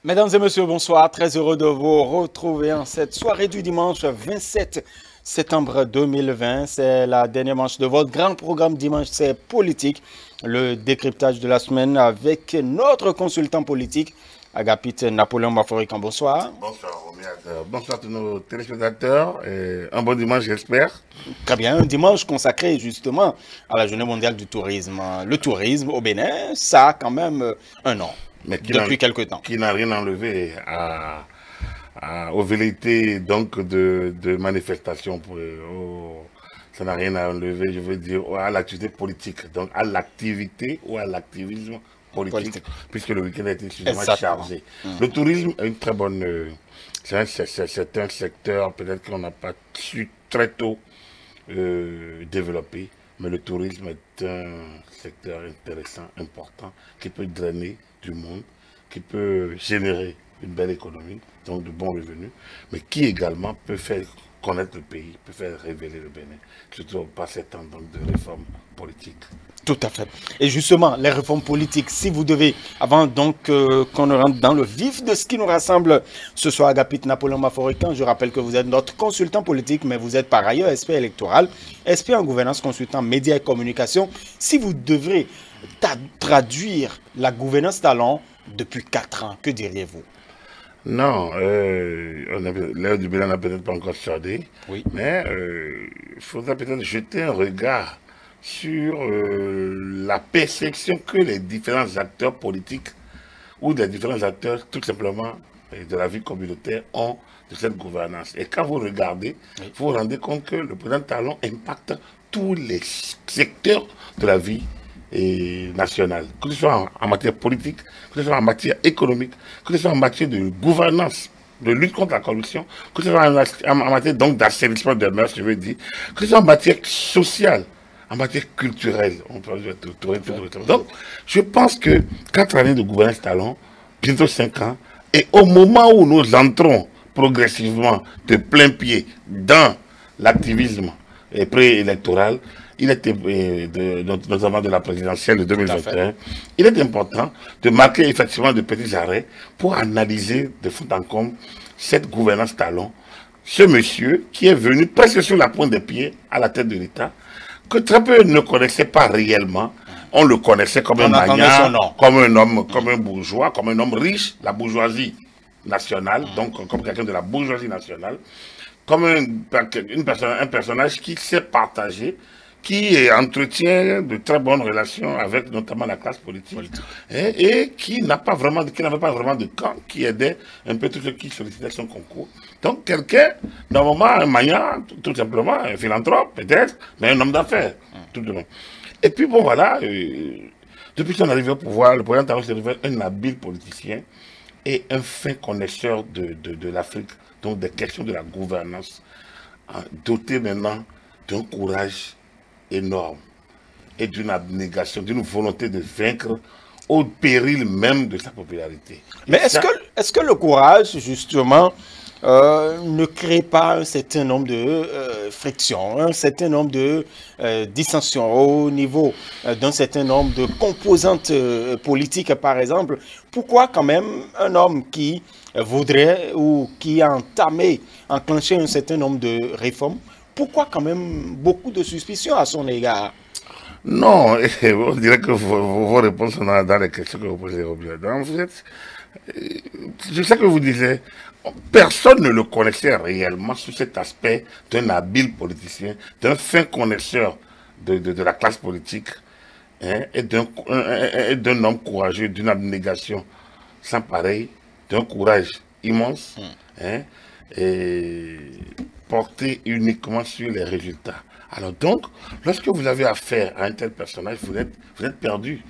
Mesdames et messieurs, bonsoir. Très heureux de vous retrouver en cette soirée du dimanche 27 septembre 2020. C'est la dernière manche de votre grand programme Dimanche, c'est politique. Le décryptage de la semaine avec notre consultant politique, Agapit Napoléon Maforican. Bonsoir. Bonsoir, Romiad. Bonsoir à tous nos téléspectateurs. Un bon dimanche, j'espère. Très bien, un dimanche consacré justement à la Journée mondiale du tourisme. Le tourisme au Bénin, ça a quand même un nom. Mais depuis quelque temps. Qui n'a rien enlevé aux velléités donc de manifestations. Ça n'a rien à enlever, je veux dire, à l'activité politique. Donc à l'activité ou à l'activisme politique, puisque le week-end a été suffisamment chargé. Le tourisme est une très bonne... c'est un secteur peut-être qu'on n'a pas su très tôt développer, mais le tourisme est un secteur intéressant, important, qui peut drainer du monde, qui peut générer une belle économie, donc de bons revenus, mais qui également peut faire connaître le pays, peut faire révéler le Bénin, surtout par ces temps donc, de réformes politiques. Tout à fait. Et justement, les réformes politiques, si vous devez, avant donc qu'on rentre dans le vif de ce qui nous rassemble ce soir, Agapit Napoléon Maforican, je rappelle que vous êtes notre consultant politique, mais vous êtes par ailleurs expert électoral, expert en gouvernance, consultant médias et communication. Si vous devrez traduire la gouvernance talent depuis 4 ans, que diriez-vous? Non, l'heure du bilan n'a peut-être pas encore chardé, oui. Mais il faudra peut-être jeter un regard sur la perception que les différents acteurs politiques ou des différents acteurs tout simplement de la vie communautaire ont de cette gouvernance. Et quand vous regardez, oui, vous vous rendez compte que le président Talon impacte tous les secteurs de la vie nationale, que ce soit en matière politique, que ce soit en matière économique, que ce soit en matière de gouvernance, de lutte contre la corruption, que ce soit en matière donc d'assainissement des mœurs, je veux dire, que ce soit en matière sociale, en matière culturelle. On peut donc, je pense que 4 années de gouvernance Talon, bientôt 5 ans, et au moment où nous entrons progressivement de plein pied dans l'activisme préélectoral, il était, notamment de la présidentielle de 2021, il est important de marquer effectivement de petits arrêts pour analyser de fond en comble cette gouvernance Talon. Ce monsieur qui est venu presque sur la pointe des pieds à la tête de l'État, que très peu ne connaissaient pas réellement. On le connaissait comme un magnat, comme un homme, comme un bourgeois, comme un homme riche, la bourgeoisie nationale, donc comme quelqu'un de la bourgeoisie nationale, comme un personnage qui sait partager, qui entretient de très bonnes relations avec notamment la classe politique. Et qui n'avait pas vraiment de camp, qui aidait un peu tous ceux qui sollicitaient son concours. Donc quelqu'un, normalement un magnat, tout simplement, un philanthrope peut-être, mais un homme d'affaires, tout de même. Et puis bon voilà, depuis son arrivée au pouvoir, le président Talon s'est révélé un habile politicien et un fin connaisseur de l'Afrique, donc des questions de la gouvernance, doté maintenant d'un courage énorme et d'une abnégation, d'une volonté de vaincre au péril même de sa popularité. Mais est-ce que le courage, justement, ne crée pas un certain nombre de frictions, un certain nombre de dissensions au niveau d'un certain nombre de composantes politiques, par exemple? Pourquoi quand même un homme qui voudrait ou qui a enclenché un certain nombre de réformes, pourquoi quand même beaucoup de suspicions à son égard? Non, on dirait que vos réponses sont dans les questions que vous posez. En fait, je sais que vous disiez, personne ne le connaissait réellement sous cet aspect d'un habile politicien, d'un fin connaisseur de la classe politique, hein, et d'un homme courageux, d'une abnégation sans pareil, d'un courage immense, hein, et porté uniquement sur les résultats. Alors donc, lorsque vous avez affaire à un tel personnage, vous êtes perdu.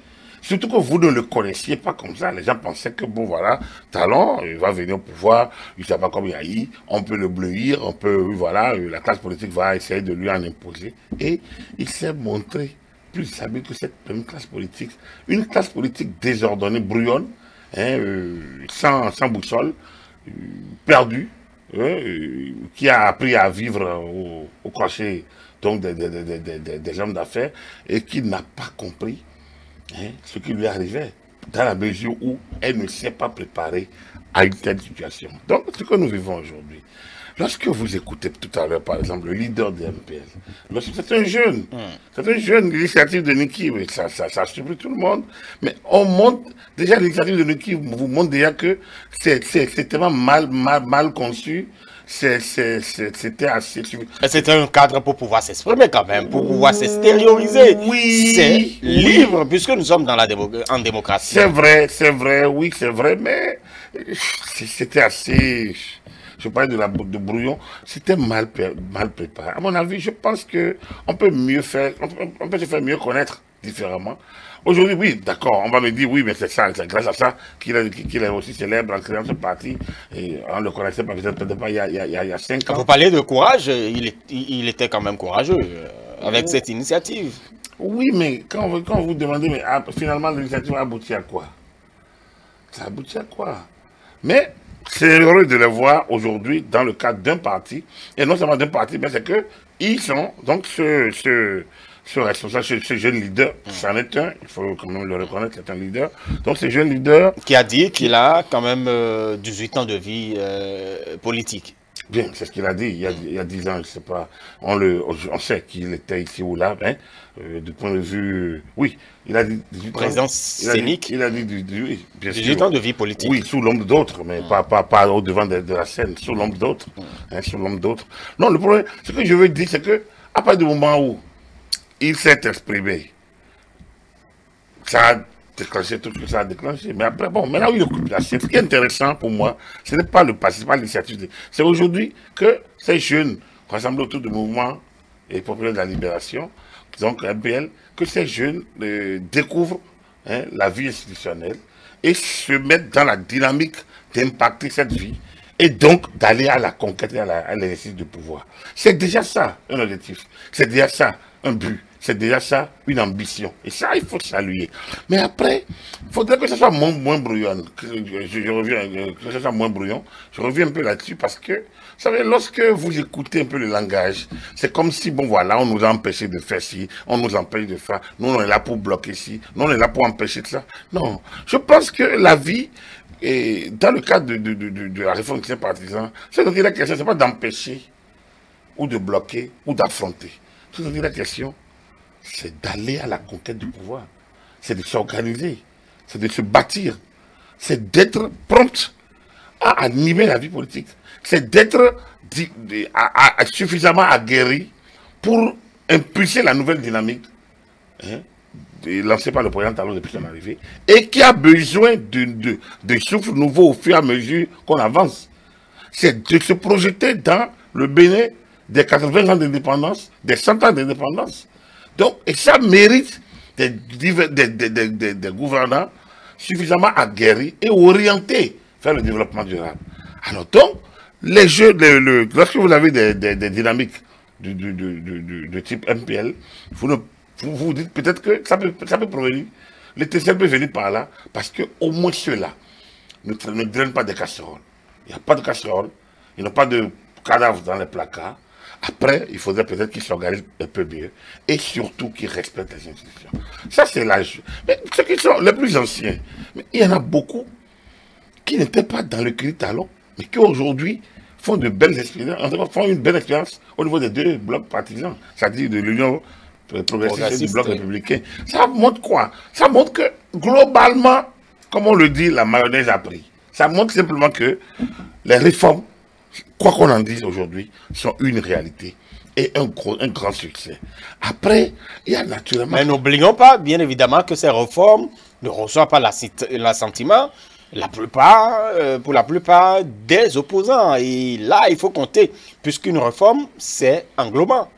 Surtout que vous ne le connaissiez pas comme ça. Les gens pensaient que, bon, voilà, Talon, il va venir au pouvoir, il ne sait pas comme Yahi, on peut le bleuir, on peut, voilà, la classe politique va essayer de lui en imposer. Et il s'est montré plus habile que cette même classe politique. Une classe politique désordonnée, brouillonne, hein, sans boussole, perdue, qui a appris à vivre au crochet donc des hommes d'affaires et qui n'a pas compris ce qui lui arrivait, dans la mesure où elle ne s'est pas préparée à une telle situation. Donc, ce que nous vivons aujourd'hui, lorsque vous écoutez tout à l'heure, par exemple, le leader de MPL, c'est un jeune, l'initiative de Niki, ça surpris tout le monde, mais on montre, déjà l'initiative de Niki vous montre déjà que c'est tellement mal conçu. C'était assez... C'était un cadre pour pouvoir s'exprimer quand même, pour pouvoir s'extérioriser. Oui. C'est libre, puisque nous sommes en démocratie. C'est vrai, oui, c'est vrai, mais c'était assez... Je parlais de brouillon, c'était mal préparé. À mon avis, je pense qu'on peut mieux faire, on peut se faire mieux connaître différemment. Aujourd'hui, oui, d'accord, on va me dire, oui, mais c'est ça, c'est grâce à ça qu'il est aussi célèbre en créant ce parti. Et on ne le connaissait pas, peut-être pas il y a 5 ans. Vous parlez de courage, il était quand même courageux avec cette initiative. Oui, mais quand vous demandez, mais finalement, l'initiative a abouti à quoi? Ça a abouti à quoi? Mais c'est heureux de le voir aujourd'hui dans le cadre d'un parti, et non seulement d'un parti, mais c'est qu'ils sont, donc ce responsable, ce jeune leader, c'en est un, il faut quand même le reconnaître, c'est un leader. Donc ce jeune leader... Qui a dit qu'il a quand même 18 ans de vie politique. Bien, c'est ce qu'il a dit il y a 10 ans, je ne sais pas. On sait qu'il était ici ou là, mais du point de vue... Oui, il a dit 18 Présence scénique. Il a dit oui, bien 18 sûr. ans de vie politique. Oui, sous l'ombre d'autres, mais pas au-devant de la scène, sous l'ombre d'autres. Sous l'ombre d'autres. Non, le problème, ce que je veux dire, c'est que à partir du moment où il s'est exprimé, ça a déclenché tout ce que ça a déclenché. Mais après, bon, maintenant il occupe la scène. Ce qui est intéressant pour moi, ce n'est pas le passé, ce n'est pas l'initiative. C'est aujourd'hui que ces jeunes rassemblés autour du mouvement et populaire de la libération, donc MPL, que ces jeunes découvrent la vie institutionnelle et se mettent dans la dynamique d'impacter cette vie et donc d'aller à la conquête et à l'exercice du pouvoir. C'est déjà ça un objectif, c'est déjà ça un but, c'est déjà ça une ambition. Et ça, il faut saluer. Mais après, il faudrait que ce soit moins brouillon. Je reviens, que ce soit moins brouillon. Je reviens un peu là-dessus parce que, vous savez, lorsque vous écoutez un peu le langage, c'est comme si, bon voilà, on nous a empêché de faire ci, on nous empêche de faire, nous on est là pour bloquer ci, nous on est là pour empêcher de ça. Non, je pense que la vie, et dans le cadre de la réforme des partisans, c'est de dire la question, c'est pas d'empêcher, ou de bloquer, ou d'affronter. C'est de dire la question, c'est d'aller à la conquête du pouvoir. C'est de s'organiser, c'est de se bâtir, c'est d'être prompt à animer la vie politique. C'est d'être suffisamment aguerri pour impulser la nouvelle dynamique lancée par le président Talon depuis son arrivée et qui a besoin de souffle nouveau au fur et à mesure qu'on avance. C'est de se projeter dans le Bénin des 80 ans d'indépendance, des 100 ans d'indépendance. Donc, et ça mérite des gouvernants suffisamment aguerris et orientés vers le développement durable. Alors donc, les jeux, lorsque vous avez des dynamiques de type MPL, vous vous dites peut-être que ça peut provenir, l'étincelle peut venir par là, parce qu'au moins ceux-là ne drainent pas des casseroles. Il n'y a pas de casseroles, il n'y a pas de cadavres dans les placards. Après, il faudrait peut-être qu'ils s'organisent un peu mieux et surtout qu'ils respectent les institutions. Ça, c'est l'âge. Mais ceux qui sont les plus anciens, mais il y en a beaucoup qui n'étaient pas dans le cri talon, mais qui aujourd'hui font de belles expériences, font une belle expérience au niveau des deux blocs partisans, c'est-à-dire de l'Union progressiste et du bloc républicain. Ça montre quoi? Ça montre que globalement, comme on le dit, la mayonnaise a pris. Ça montre simplement que les réformes, quoi qu'on en dise aujourd'hui, sont une réalité et un grand succès. Après, il y a naturellement... Mais n'oublions pas, bien évidemment, que ces réformes ne reçoivent pas l'assentiment pour la plupart des opposants. Et là, il faut compter, puisqu'une réforme, c'est englobant.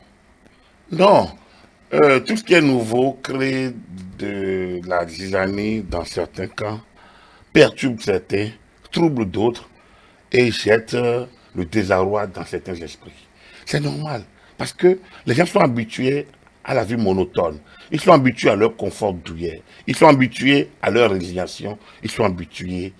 Non, Tout ce qui est nouveau crée de la zizanie dans certains camps, perturbe certains, trouble d'autres et jette le désarroi dans certains esprits. C'est normal, parce que les gens sont habitués à la vie monotone, ils sont habitués à leur confort douillet, ils sont habitués à leur résignation, ils sont habitués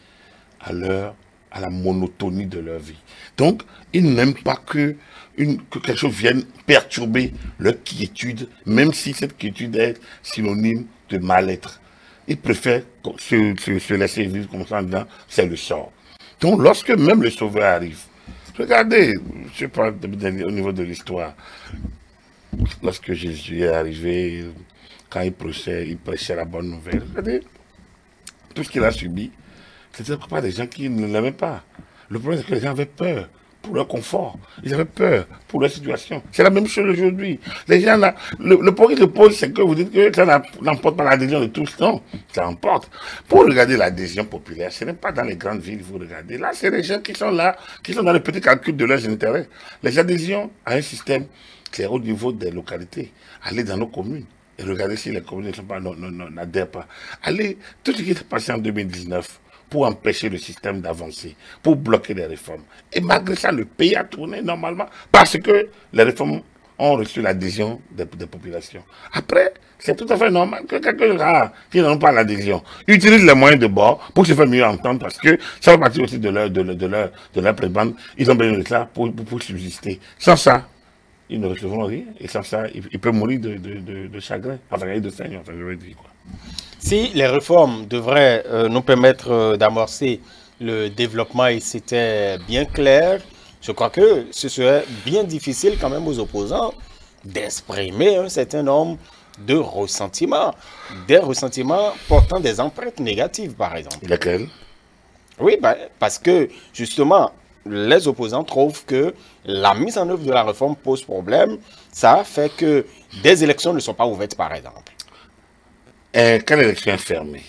à la monotonie de leur vie. Donc, ils n'aiment pas que quelque chose vienne perturber leur quiétude, même si cette quiétude est synonyme de mal-être. Ils préfèrent se laisser vivre comme ça en disant, c'est le sort. Donc, lorsque même le sauveur arrive, regardez, je sais pas, au niveau de l'histoire, lorsque Jésus est arrivé, quand il prêchait la bonne nouvelle, regardez, tout ce qu'il a subi, c'était pas des gens qui ne l'aimaient pas. Le problème, c'est que les gens avaient peur pour leur confort. Ils avaient peur pour leur situation. C'est la même chose aujourd'hui. Les gens, là, le problème qui se pose, c'est que vous dites que ça n'emporte pas l'adhésion de tous. Non, ça emporte. Pour regarder l'adhésion populaire, ce n'est pas dans les grandes villes, vous regardez. Là, c'est les gens qui sont là, qui sont dans les petits calculs de leurs intérêts. Les adhésions à un système, c'est au niveau des localités. Allez dans nos communes et regardez si les communes n'adhèrent pas. Allez, tout ce qui s'est passé en 2019, pour empêcher le système d'avancer, pour bloquer les réformes. Et malgré ça, le pays a tourné normalement parce que les réformes ont reçu l'adhésion des populations. Après, c'est tout à fait normal que quelques rares qui n'ont pas l'adhésion utilisent les moyens de bord pour se faire mieux entendre parce que ça fait partie aussi de leur prébande. Ils ont besoin de ça pour subsister. Sans ça, ils ne recevront rien. Et sans ça, ils peuvent mourir de chagrin, enfin, de faim, enfin, je veux dire quoi. Si les réformes devraient nous permettre d'amorcer le développement et c'était bien clair, je crois que ce serait bien difficile quand même aux opposants d'exprimer un certain nombre de ressentiments, des ressentiments portant des empreintes négatives par exemple. Lesquels? Oui, parce que justement, les opposants trouvent que la mise en œuvre de la réforme pose problème, ça fait que des élections ne sont pas ouvertes par exemple. Quelle élection est fermée?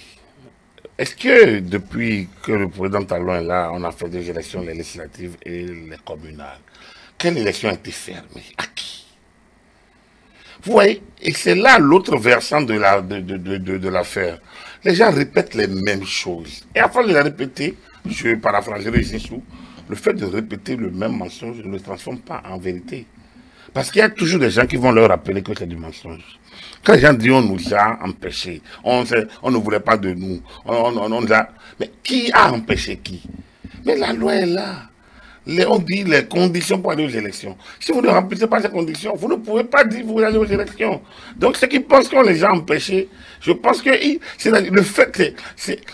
Est-ce que depuis que le président Talon est là, on a fait des élections, les législatives et les communales, quelle élection a été fermée? À qui? Vous voyez, et c'est là l'autre versant de l'affaire. Les gens répètent les mêmes choses. Et afin de les répéter, je paraphraserai Zissou, le fait de répéter le même mensonge ne le transforme pas en vérité. Parce qu'il y a toujours des gens qui vont leur rappeler que c'est du mensonge. Quand les gens disent on nous a empêchés, on ne voulait pas de nous, on nous a... Mais qui a empêché qui? Mais la loi est là. On dit les conditions pour aller aux élections. Si vous ne remplissez pas ces conditions, vous ne pouvez pas dire que vous allez aux élections. Donc ceux qui pensent qu'on les a empêchés, je pense que le fait que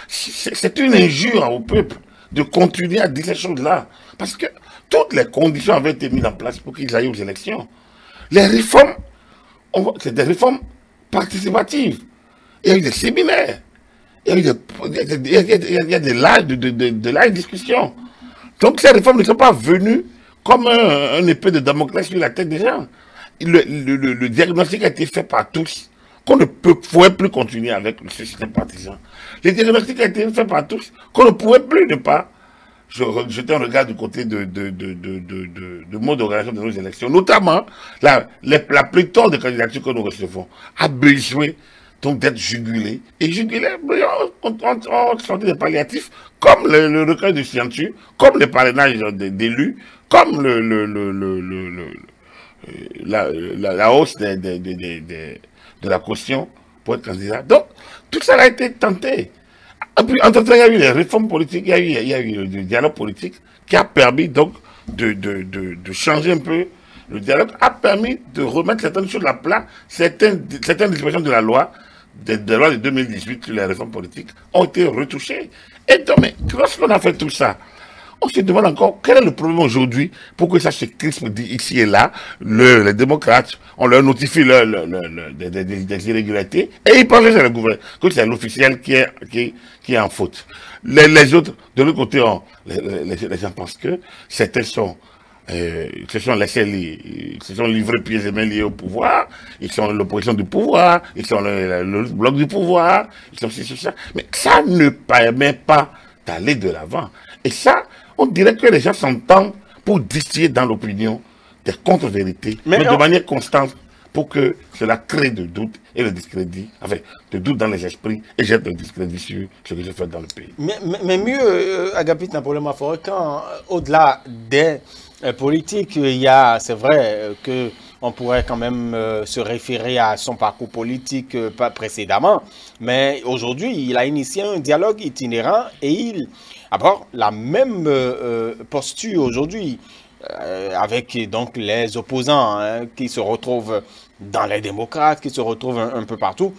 c'est une injure au peuple de continuer à dire ces choses-là. Parce que toutes les conditions avaient été mises en place pour qu'ils aillent aux élections. Les réformes, c'est des réformes participatives. Il y a eu des séminaires. Il y a des lives de live discussions. Donc ces réformes ne sont pas venues comme un épée de Damoclès sur la tête des gens. Le diagnostic a été fait par tous, qu'on ne pouvait plus continuer avec ce système partisan. Le diagnostic a été fait par tous, qu'on ne pouvait plus ne pas jeter un regard du côté de mode d'organisation de nos élections. Notamment, la pléthore de candidatures que nous recevons a besoin donc d'être jugulé. Et jugulé, on sortait des palliatifs, comme le recueil de signatures, comme le parrainage d'élus, comme la hausse de la caution pour être candidat. Donc, tout ça a été tenté. Et puis, entre-temps, il y a eu les réformes politiques, il y a eu le dialogue politique qui a permis donc de changer un peu. Le dialogue a permis de remettre certaines choses à plat, certaines dispositions de la loi, des lois de 2018 sur les réformes politiques ont été retouchées. Et donc, mais lorsqu'on a fait tout ça, on se demande encore quel est le problème aujourd'hui pour que ça se crispe ici et là. Les démocrates, on leur notifie des irrégularités et ils pensent que c'est le gouvernement, que c'est l'officiel qui est en faute. Les autres, de l'autre côté, les gens pensent que certains se sont livrés pieds et mains liés au pouvoir, ils sont l'opposition du pouvoir, ils sont le bloc du pouvoir, ils sont ceci, ça. Mais ça ne permet pas d'aller de l'avant. Et ça, on dirait que les gens s'entendent pour distiller dans l'opinion des contre-vérités, mais de manière constante, pour que cela crée de doute et le discrédit, enfin, de doute dans les esprits et jette le discrédit sur ce que je fais dans le pays. Mais mieux, Agapit Napoléon Maforet, quand au-delà des politiques, il y a, c'est vrai que on pourrait quand même se référer à son parcours politique précédemment, mais aujourd'hui, il a initié un dialogue itinérant et il aborde la même posture aujourd'hui avec donc les opposants qui se retrouvent dans les démocrates, qui se retrouvent un peu partout.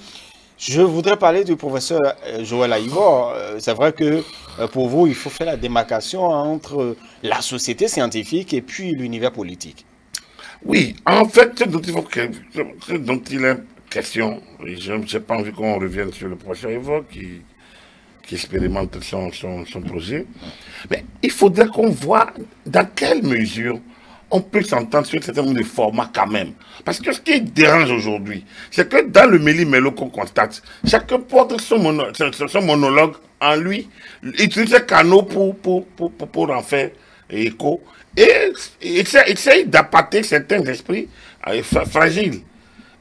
Je voudrais parler du professeur Joël Aïvor. C'est vrai que pour vous, il faut faire la démarcation entre la société scientifique et puis l'univers politique. Oui, en fait, ce dont il est question, je n'ai pas envie qu'on revienne sur le professeur Aïvor qui expérimente son projet, mais il faudrait qu'on voit dans quelle mesure on peut s'entendre sur un certain nombre de formats quand même. Parce que ce qui dérange aujourd'hui, c'est que dans le méli-mélo qu'on constate, chacun porte son monologue en lui, utilise ses canaux pour en faire écho, et essaye d'appâter certains esprits fragiles.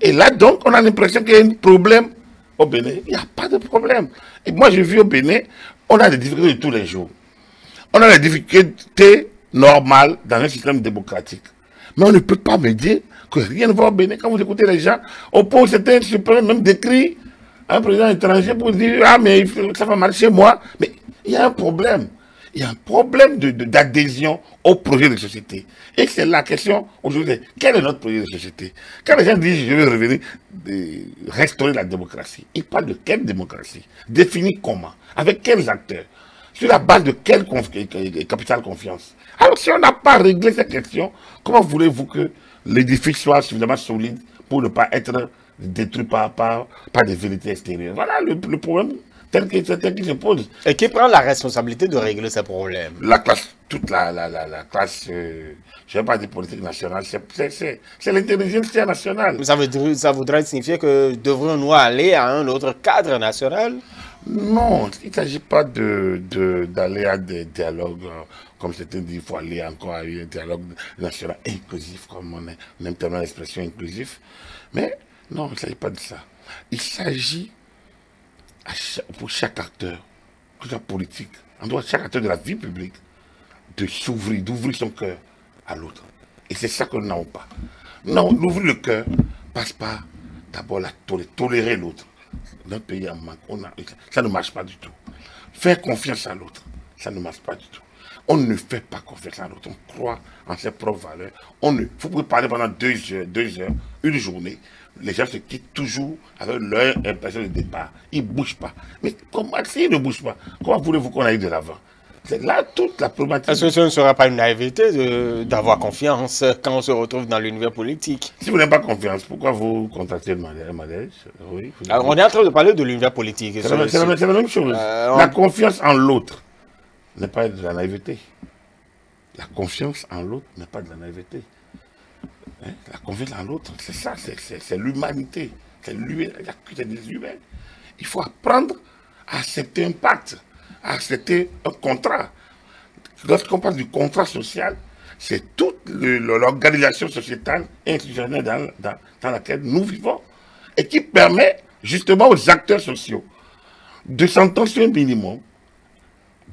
Et là donc, on a l'impression qu'il y a un problème au Bénin. Il n'y a pas de problème. Et moi, j'ai vu au Bénin, on a des difficultés de tous les jours. On a des difficultés normales dans un système démocratique. Mais on ne peut pas me dire que rien ne va au Bénin. Quand vous écoutez les gens, on pose certains suprêmes, même décrire un président étranger pour dire « Ah, mais ça va marcher, moi ». Mais il y a un problème. Il y a un problème d'adhésion au projet de société. Et c'est la question aujourd'hui. Quel est notre projet de société? Quand les gens disent je veux revenir, restaurer la démocratie, ils parlent de quelle démocratie? Définie comment? Avec quels acteurs? Sur la base de quel capital confiance? Alors si on n'a pas réglé cette question, comment voulez-vous que l'édifice soit suffisamment solide pour ne pas être détruit par des vérités extérieures? Voilà le problème tel qu'il se pose. Et qui prend la responsabilité de régler ces problèmes? La classe, toute la classe, je ne vais pas dire politique nationale, c'est l'intelligentsia nationale. Ça voudrait signifier que devrions-nous aller à un autre cadre national? Non, il ne s'agit pas d'aller à des dialogues, comme c'était dit, il faut aller encore à un dialogue national inclusif, comme on aime tellement l'expression inclusif. Mais non, il ne s'agit pas de ça. Il s'agit pour chaque acteur, que ce soit politique, en droit, chaque acteur de la vie publique, de s'ouvrir, d'ouvrir son cœur à l'autre. Et c'est ça que nous n'avons pas. Non, l'ouvrir le cœur passe par d'abord tolérer l'autre. Notre pays en manque, ça ne marche pas du tout. Faire confiance à l'autre, ça ne marche pas du tout. On ne fait pas confiance à l'autre, on croit en ses propres valeurs. Vous pouvez parler pendant 2 heures, une journée. Les gens se quittent toujours avec leur impression de départ. Ils ne bougent pas. Mais comment, s'ils ne bougent pas, comment voulez-vous qu'on aille de l'avant? C'est là toute la problématique. Est-ce que ce ne sera pas une naïveté d'avoir confiance quand on se retrouve dans l'univers politique? Si vous n'avez pas confiance, pourquoi vous contactez le Madège? Oui, alors, on est en train de parler de l'univers politique. C'est la même chose. La confiance en l'autre n'est pas de la naïveté. La confiance en l'autre n'est pas de la naïveté. Hein? La confiance en l'autre, c'est ça, c'est l'humanité. C'est des humains. Il faut apprendre à accepter un pacte, à accepter un contrat. Lorsqu'on parle du contrat social, c'est toute l'organisation sociétale et institutionnelle dans laquelle nous vivons et qui permet justement aux acteurs sociaux de s'entendre sur un minimum,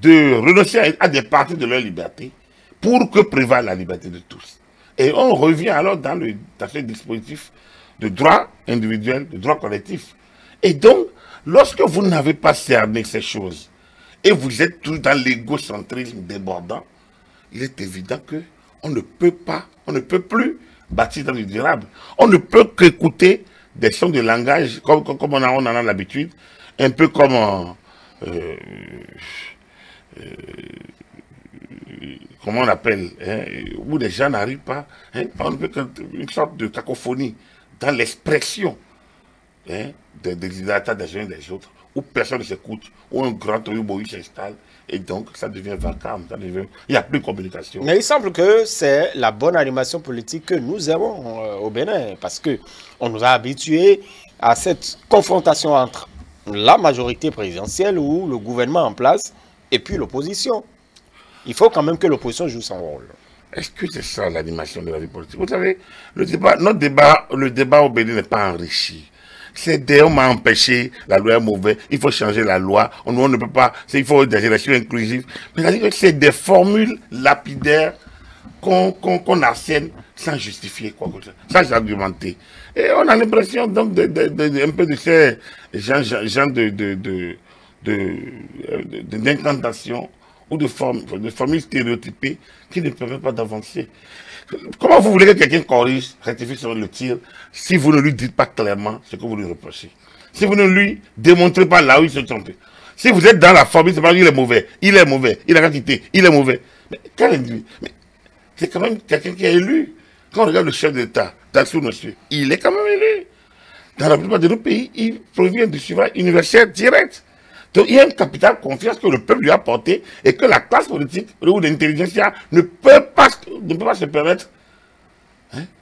de renoncer à des parties de leur liberté pour que prévale la liberté de tous. Et on revient alors dans ce dispositif de droit individuel, de droit collectif. Et donc, lorsque vous n'avez pas cerné ces choses, et vous êtes tous dans l'égocentrisme débordant, il est évident qu'on ne peut plus bâtir dans le durable. On ne peut qu'écouter des sons de langage, comme on en a l'habitude, un peu comme comment on appelle, hein, où les gens n'arrivent pas, hein, on ne peut qu'une sorte de cacophonie dans l'expression hein, des idéateurs des uns et des autres, où personne ne s'écoute, où un grand tohu s'installe, et donc ça devient vacarme, il n'y a plus de communication. Mais il semble que c'est la bonne animation politique que nous avons au Bénin, parce qu'on nous a habitués à cette confrontation entre la majorité présidentielle ou le gouvernement en place et puis l'opposition. Il faut quand même que l'opposition joue son rôle. Est-ce que c'est ça l'animation de la vie politique? Vous savez, le débat au Bénin n'est pas enrichi. On m'a empêché, la loi est mauvaise, il faut changer la loi, on ne peut pas, il faut des élections inclusives. Mais c'est des formules lapidaires qu'on assène sans justifier quoi que ce soit, sans argumenter. Et on a l'impression donc un peu de ces gens d'incantation ou de formules stéréotypées qui ne permettent pas d'avancer. Comment vous voulez que quelqu'un corrige, rectifie sur le tir, si vous ne lui dites pas clairement ce que vous lui reprochez? Si vous ne lui démontrez pas là où il se trompe? Si vous êtes dans la formule, c'est pas qu'il est mauvais, il a qu'à quitter, il est mauvais. Mais quel individu? C'est quand même quelqu'un qui est élu. Quand on regarde le chef d'État, Tassou Monsieur, il est quand même élu. Dans la plupart de nos pays, il provient du suffrage universel direct. Donc il y a une capitale confiance que le peuple lui a apportée et que la classe politique ou l'intelligentsia ne peut pas se permettre,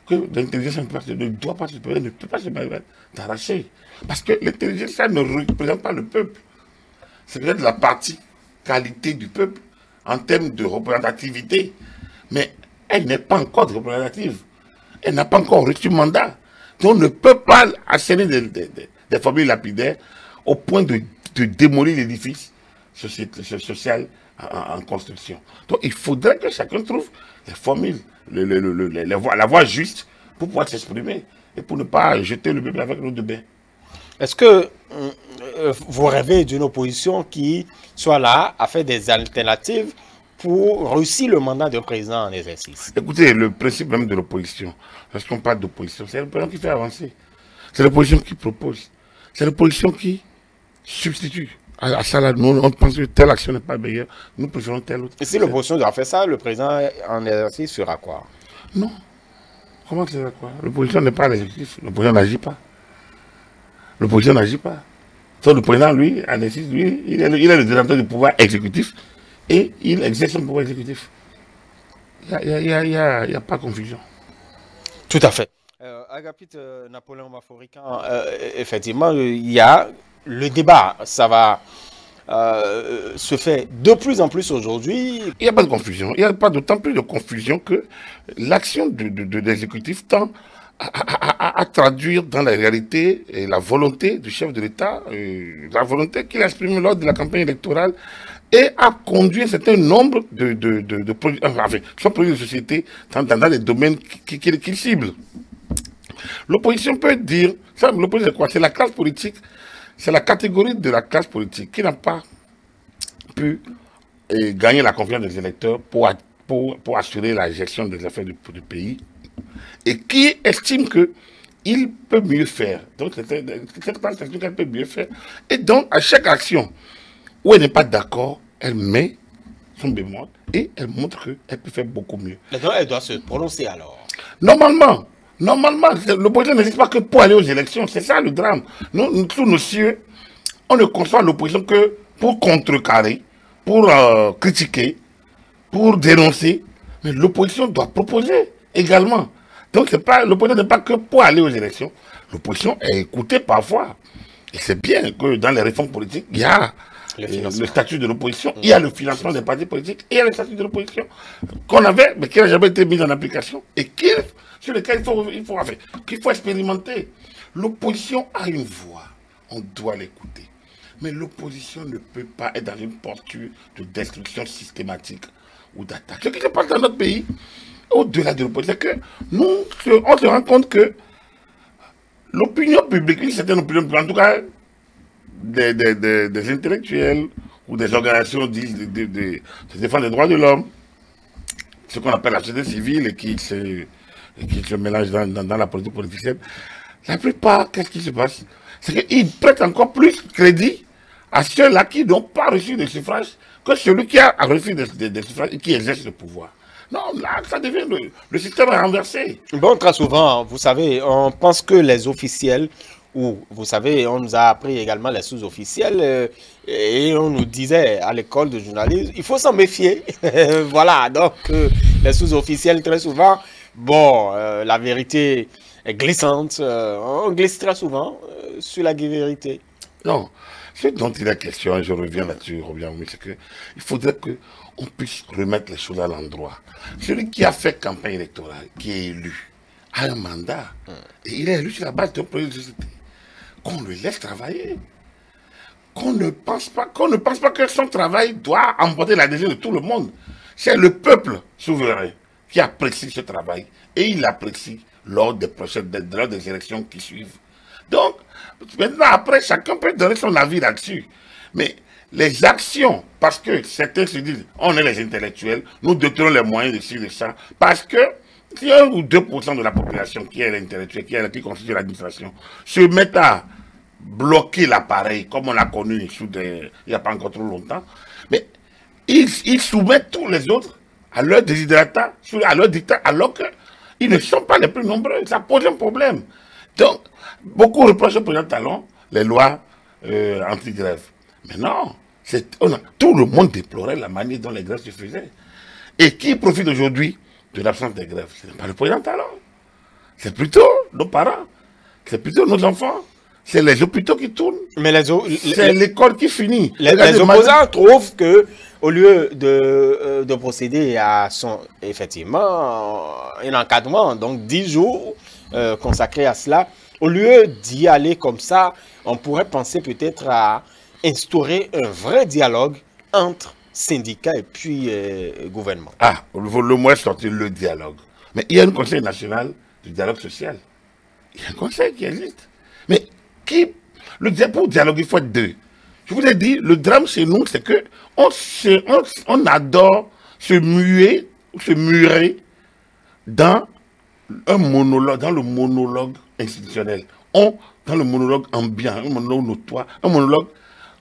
que l'intelligentsia ne doit pas se permettre, ne peut pas se permettre d'arracher. Parce que l'intelligentsia ne représente pas le peuple. C'est peut-être la partie qualité du peuple en termes de représentativité. Mais elle n'est pas encore représentative. Elle n'a pas encore reçu mandat. Donc on ne peut pas asséner des formules lapidaires au point de démolir l'édifice social en construction. Donc il faudrait que chacun trouve les formules, la voie juste pour pouvoir s'exprimer et pour ne pas jeter le bébé avec l'eau de bain. Est-ce que vous rêvez d'une opposition qui soit là à faire des alternatives pour réussir le mandat d'un président en exercice? Écoutez, le principe même de l'opposition, lorsqu'on parle d'opposition, c'est l'opposition qui fait avancer. C'est l'opposition qui propose. C'est l'opposition qui substitue. À ça, là, nous, on pense que telle action n'est pas meilleure, nous préférons telle autre. Et si l'opposition doit faire ça, le président en exercice fera quoi? Non. Comment c'est quoi? L'opposition n'est pas l'exécutif. L'opposition n'agit pas. L'opposition n'agit pas. Donc le président, lui, en exercice, lui, il est le détenteur du pouvoir exécutif et il exerce son pouvoir exécutif. Il n'y a pas de confusion. Tout à fait. Agapite Napoléon Baforican, effectivement, il y a le débat, ça va se faire de plus en plus aujourd'hui. Il n'y a pas de confusion. Il n'y a pas d'autant plus de confusion que l'action de l'exécutif tend à traduire dans la réalité la volonté du chef de l'État, la volonté qu'il a exprimée lors de la campagne électorale et a conduit un certain nombre de produits, enfin, soit produits de société dans les domaines qu'il cible. L'opposition peut dire, l'opposition c'est quoi? C'est la classe politique, c'est la catégorie de la classe politique qui n'a pas pu gagner la confiance des électeurs pour assurer la gestion des affaires du pays et qui estime qu'il peut mieux faire. Donc cette classe estime qu'elle peut mieux faire. Et donc à chaque action où elle n'est pas d'accord, elle met son bémol et elle montre qu'elle peut faire beaucoup mieux. Elle doit se prononcer alors. Normalement, l'opposition n'existe pas que pour aller aux élections. C'est ça le drame. Nous, tous nos cieux, on ne conçoit l'opposition que pour contrecarrer, pour critiquer, pour dénoncer. Mais l'opposition doit proposer également. Donc l'opposition n'est pas que pour aller aux élections. L'opposition est écoutée parfois. Et c'est bien que dans les réformes politiques, il y a le statut de l'opposition, il y a le financement des partis politiques, il y a le statut de l'opposition qu'on avait, mais qui n'a jamais été mis en application et sur lequel qu'il faut expérimenter. L'opposition a une voix, on doit l'écouter. Mais l'opposition ne peut pas être dans une posture de destruction systématique ou d'attaque. Ce qui se passe dans notre pays, au-delà de l'opposition, c'est que on se rend compte que l'opinion publique, une certaine opinion publique, en tout cas des intellectuels ou des organisations qui défendent les droits de l'homme, ce qu'on appelle la société civile et qui se mélange dans la politique politicienne, la plupart, qu'est-ce qui se passe? C'est qu'ils prêtent encore plus crédit à ceux-là qui n'ont pas reçu des suffrages que celui qui a reçu des suffrages et qui exerce le pouvoir. Non, là, ça devient le système est renversé. Bon, très souvent, vous savez, on pense que les officiels, ou vous savez, on nous a appris également les sous-officiels, et on nous disait à l'école de journalisme, il faut s'en méfier. Voilà, donc les sous-officiels, très souvent, bon, la vérité est glissante, on glisse très souvent sur la vérité. Non, ce dont il est question, je reviens là-dessus, c'est qu'il faudrait on puisse remettre les choses à l'endroit. Celui qui a fait campagne électorale, qui est élu, a un mandat. Et il est élu sur la base d'un projet de société. Qu'on le laisse travailler. Qu'on ne pense pas que son travail doit emporter l'adhésion de tout le monde. C'est le peuple souverain qui apprécie ce travail. Et il l'apprécie lors des élections qui suivent. Donc, maintenant, après, chacun peut donner son avis là-dessus. Mais les actions, parce que certains se disent, on est les intellectuels, nous détenons les moyens de ci, de ça, parce que si 1 ou 2% de la population qui est l'intellectuel, qui constitue l'administration, se met à bloquer l'appareil, comme on l'a connu il n'y a pas encore trop longtemps, mais ils soumettent tous les autres à leur désiderata, à leur dictat, alors qu'ils ne sont pas les plus nombreux. Ça pose un problème. Donc, beaucoup reprochent au président Talon les lois anti-grève. Mais non, tout le monde déplorait la manière dont les grèves se faisaient. Et qui profite aujourd'hui de l'absence des grèves? Ce n'est pas le président Talon. C'est plutôt nos parents. C'est plutôt nos enfants. C'est les hôpitaux qui tournent. C'est l'école qui finit. Les opposants trouvent que, au lieu de procéder à effectivement, un encadrement, donc 10 jours consacrés à cela, au lieu d'y aller comme ça, on pourrait penser peut-être à instaurer un vrai dialogue entre syndicats et puis gouvernement. Ah, le moins sortir le dialogue. Mais il y a un conseil national du dialogue social. Il y a un conseil qui existe. Mais pour dialoguer, il faut être deux. Je vous ai dit, le drame chez nous, c'est que on adore se murer dans un monologue, dans le monologue institutionnel. Dans le monologue ambiant, un monologue notoire, un monologue...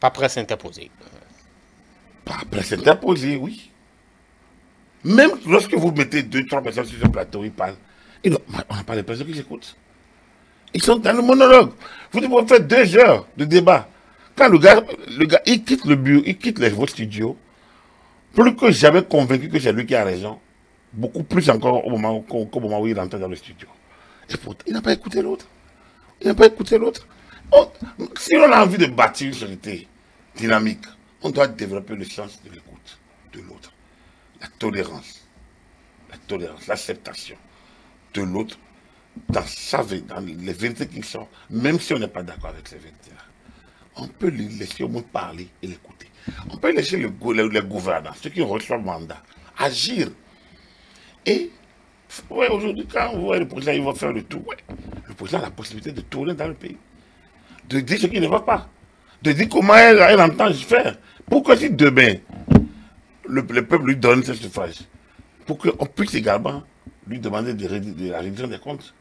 Pas prêt à s'interposer. Pas prêt à s'interposer, oui. Même lorsque vous mettez 2-3 personnes sur ce plateau, ils parlent. On n'a pas l'impression qu'ils écoutent. Ils sont dans le monologue. Vous devez faire 2 heures de débat. Quand le gars, il quitte le bureau, il quitte votre studio, plus que jamais convaincu que c'est lui qui a raison, beaucoup plus encore au moment où il rentre dans le studio. Et pourtant, il n'a pas écouté l'autre. Il n'a pas écouté l'autre. Si on a envie de bâtir une société dynamique, on doit développer le sens de l'écoute de l'autre. La tolérance, l'acceptation de l'autre dans les vérités qui sont, même si on n'est pas d'accord avec ces vérités-là. On peut les laisser au moins parler et l'écouter. On peut laisser les gouvernants, ceux qui reçoivent mandat, agir. Et ouais, aujourd'hui, quand vous voyez le président, il va faire le tour. Ouais, le président a la possibilité de tourner dans le pays, de dire ce qui ne va pas, de dire comment elle entend faire. Pourquoi si demain, le peuple lui donne ce suffrage, pour qu'on puisse également lui demander de la réduction des comptes.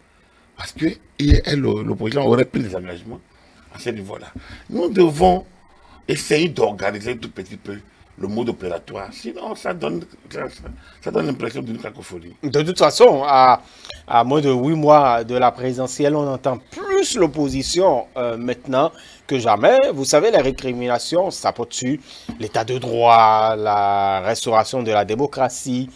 Parce que le président aurait pris des engagements à ce niveau-là. Nous devons essayer d'organiser tout petit peu le mode opératoire. Sinon, ça donne l'impression d'une cacophonie. De toute façon, à moins de 8 mois de la présidentielle, on entend plus l'opposition maintenant que jamais. Vous savez, les récriminations, ça porte dessus l'état de droit, la restauration de la démocratie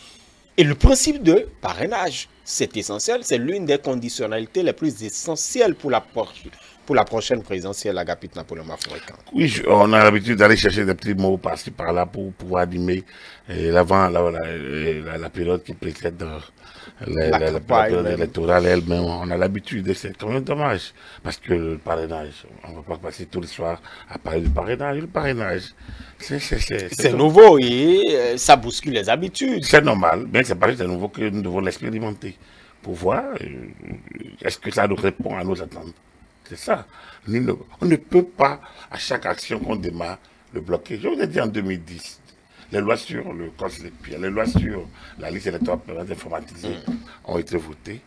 et le principe de parrainage. C'est essentiel, c'est l'une des conditionnalités les plus essentielles pour la prochaine présidentielle, Agapit Napoléon Mafoureka. Oui, on a l'habitude d'aller chercher des petits mots par-ci par-là pour pouvoir animer la période qui précède la période électorale elle-même. On a l'habitude, c'est quand même dommage. Parce que le parrainage, on ne va pas passer tous les soirs à parler du parrainage. Le parrainage, c'est nouveau et ça bouscule les habitudes. C'est normal, mais c'est pas juste nouveau que nous devons l'expérimenter pour voir est-ce que ça nous répond à nos attentes. C'est ça. On ne peut pas, à chaque action qu'on démarre, le bloquer. Je vous ai dit en 2010, les lois sur le COS-LEPI, les lois sur la liste électorale informatisée ont été votées.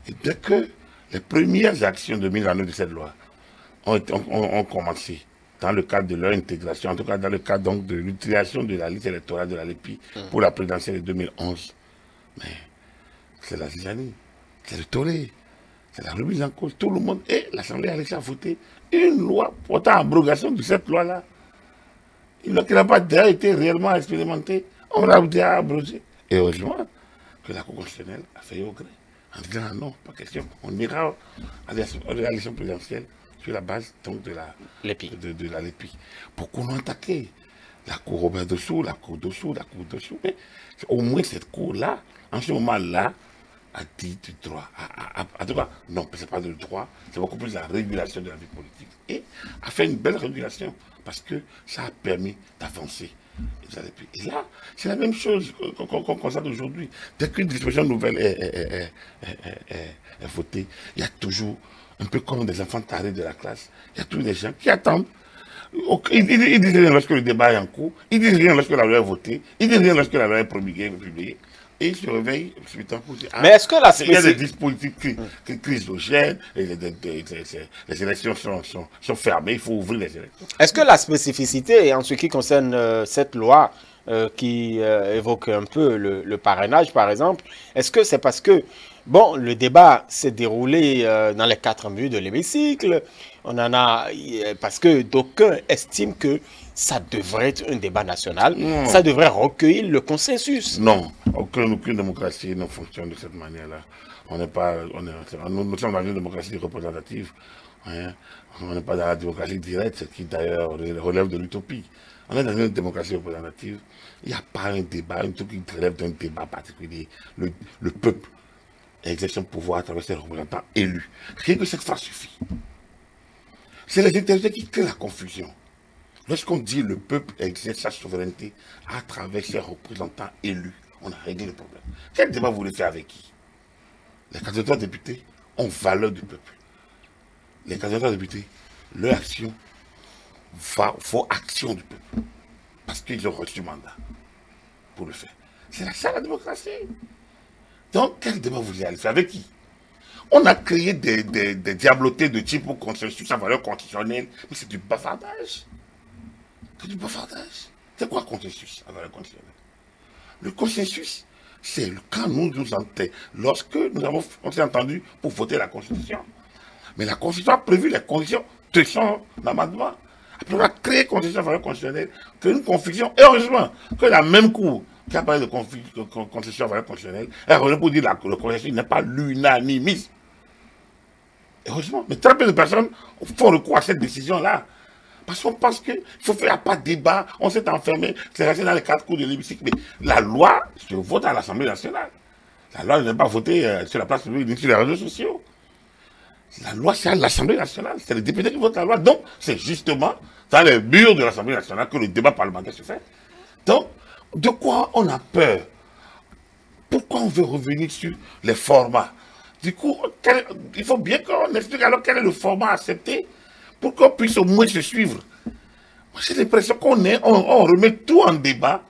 Et dès que les premières actions de mise en œuvre de cette loi ont commencé, dans le cadre de leur intégration, en tout cas dans le cadre donc, de l'utilisation de la liste électorale de la LEPI pour la présidentielle de 2011, mais c'est la zizanie, c'est le tollé. C'est la remise en cause, tout le monde. Et l'Assemblée a laissé voter une loi portant abrogation de cette loi-là. Une loi qui n'a pas déjà été réellement expérimentée. On l'a déjà abrogée. Et heureusement que la Cour constitutionnelle a fait au gré. En disant non, pas question. On ira à l'élection présidentielle sur la base donc, de la LEPI. Pour qu'on attaque la cour Robert dessous, la cour dessous, la cour dessous. Mais au moins cette cour-là, en ce moment-là, a dit du droit. En tout cas, non, ce n'est pas du droit, c'est beaucoup plus la régulation de la vie politique. Et a fait une belle régulation, parce que ça a permis d'avancer. Et là, c'est la même chose qu'on constate aujourd'hui. Dès qu'une disposition nouvelle est votée, il y a toujours, un peu comme des enfants tarés de la classe, il y a toujours des gens qui attendent. Ils disent rien lorsque le débat est en cours, ils disent rien lorsque la loi est votée, ils disent rien lorsque la loi est promulguée, publiée. Et ils se réveillent subitement pour dire, mais est-ce que la il y a des dispositifs chrysogènes, et les élections sont fermées, il faut ouvrir les élections. Est-ce que la spécificité, en ce qui concerne cette loi qui évoque un peu le parrainage, par exemple, est-ce que c'est parce que, bon, le débat s'est déroulé dans les 4 murs de l'hémicycle, on en a, parce que d'aucuns estiment que ça devrait être un débat national, ça devrait recueillir le consensus. Non, aucune démocratie ne fonctionne de cette manière-là. Nous sommes dans une démocratie représentative. Hein. On n'est pas dans la démocratie directe, ce qui d'ailleurs relève de l'utopie. On est dans une démocratie représentative. Il n'y a pas un débat, un truc qui relève d'un débat particulier. Le peuple exerce son pouvoir à travers ses représentants élus. Rien que cette fois suffit. C'est les intérêts qui créent la confusion. Lorsqu'on dit le peuple exerce sa souveraineté à travers ses représentants élus, on a réglé le problème. Quel débat vous voulez faire avec qui? Les candidats députés ont valeur du peuple. Les candidats députés, leur action faut action du peuple. Parce qu'ils ont reçu mandat pour le faire. C'est ça la démocratie. Donc, quel débat vous allez faire avec qui? On a créé des diablotés de type consensus à valeur constitutionnelle, mais c'est du bavardage. C'est du bavardage. C'est quoi consensus à valeur constitutionnelle? Le consensus, c'est quand lorsque on s'est entendu pour voter la Constitution. Mais la Constitution a prévu les conditions de son amendement. Après, on a créé une constitution à valeur constitutionnelle, créé une confusion. Et heureusement que la même Cour qui a parlé de constitution à valeur constitutionnelle est revenue pour dire que le consensus n'est pas l'unanimisme. Heureusement. Mais très peu de personnes font recours à cette décision-là. Parce qu'on pense qu'il faut faire pas de débat, on s'est enfermé, c'est resté dans les 4 cours de l'hémicycle. Mais la loi se vote à l'Assemblée nationale. La loi n'est pas votée sur la place publique ni sur les réseaux sociaux. La loi, c'est à l'Assemblée nationale. C'est les députés qui votent la loi. Donc, c'est justement dans les murs de l'Assemblée nationale que le débat parlementaire se fait. Donc, de quoi on a peur? Pourquoi on veut revenir sur les formats? Du coup, il faut bien qu'on explique alors quel est le format accepté pour qu'on puisse au moins se suivre. J'ai l'impression qu'on remet tout en débat,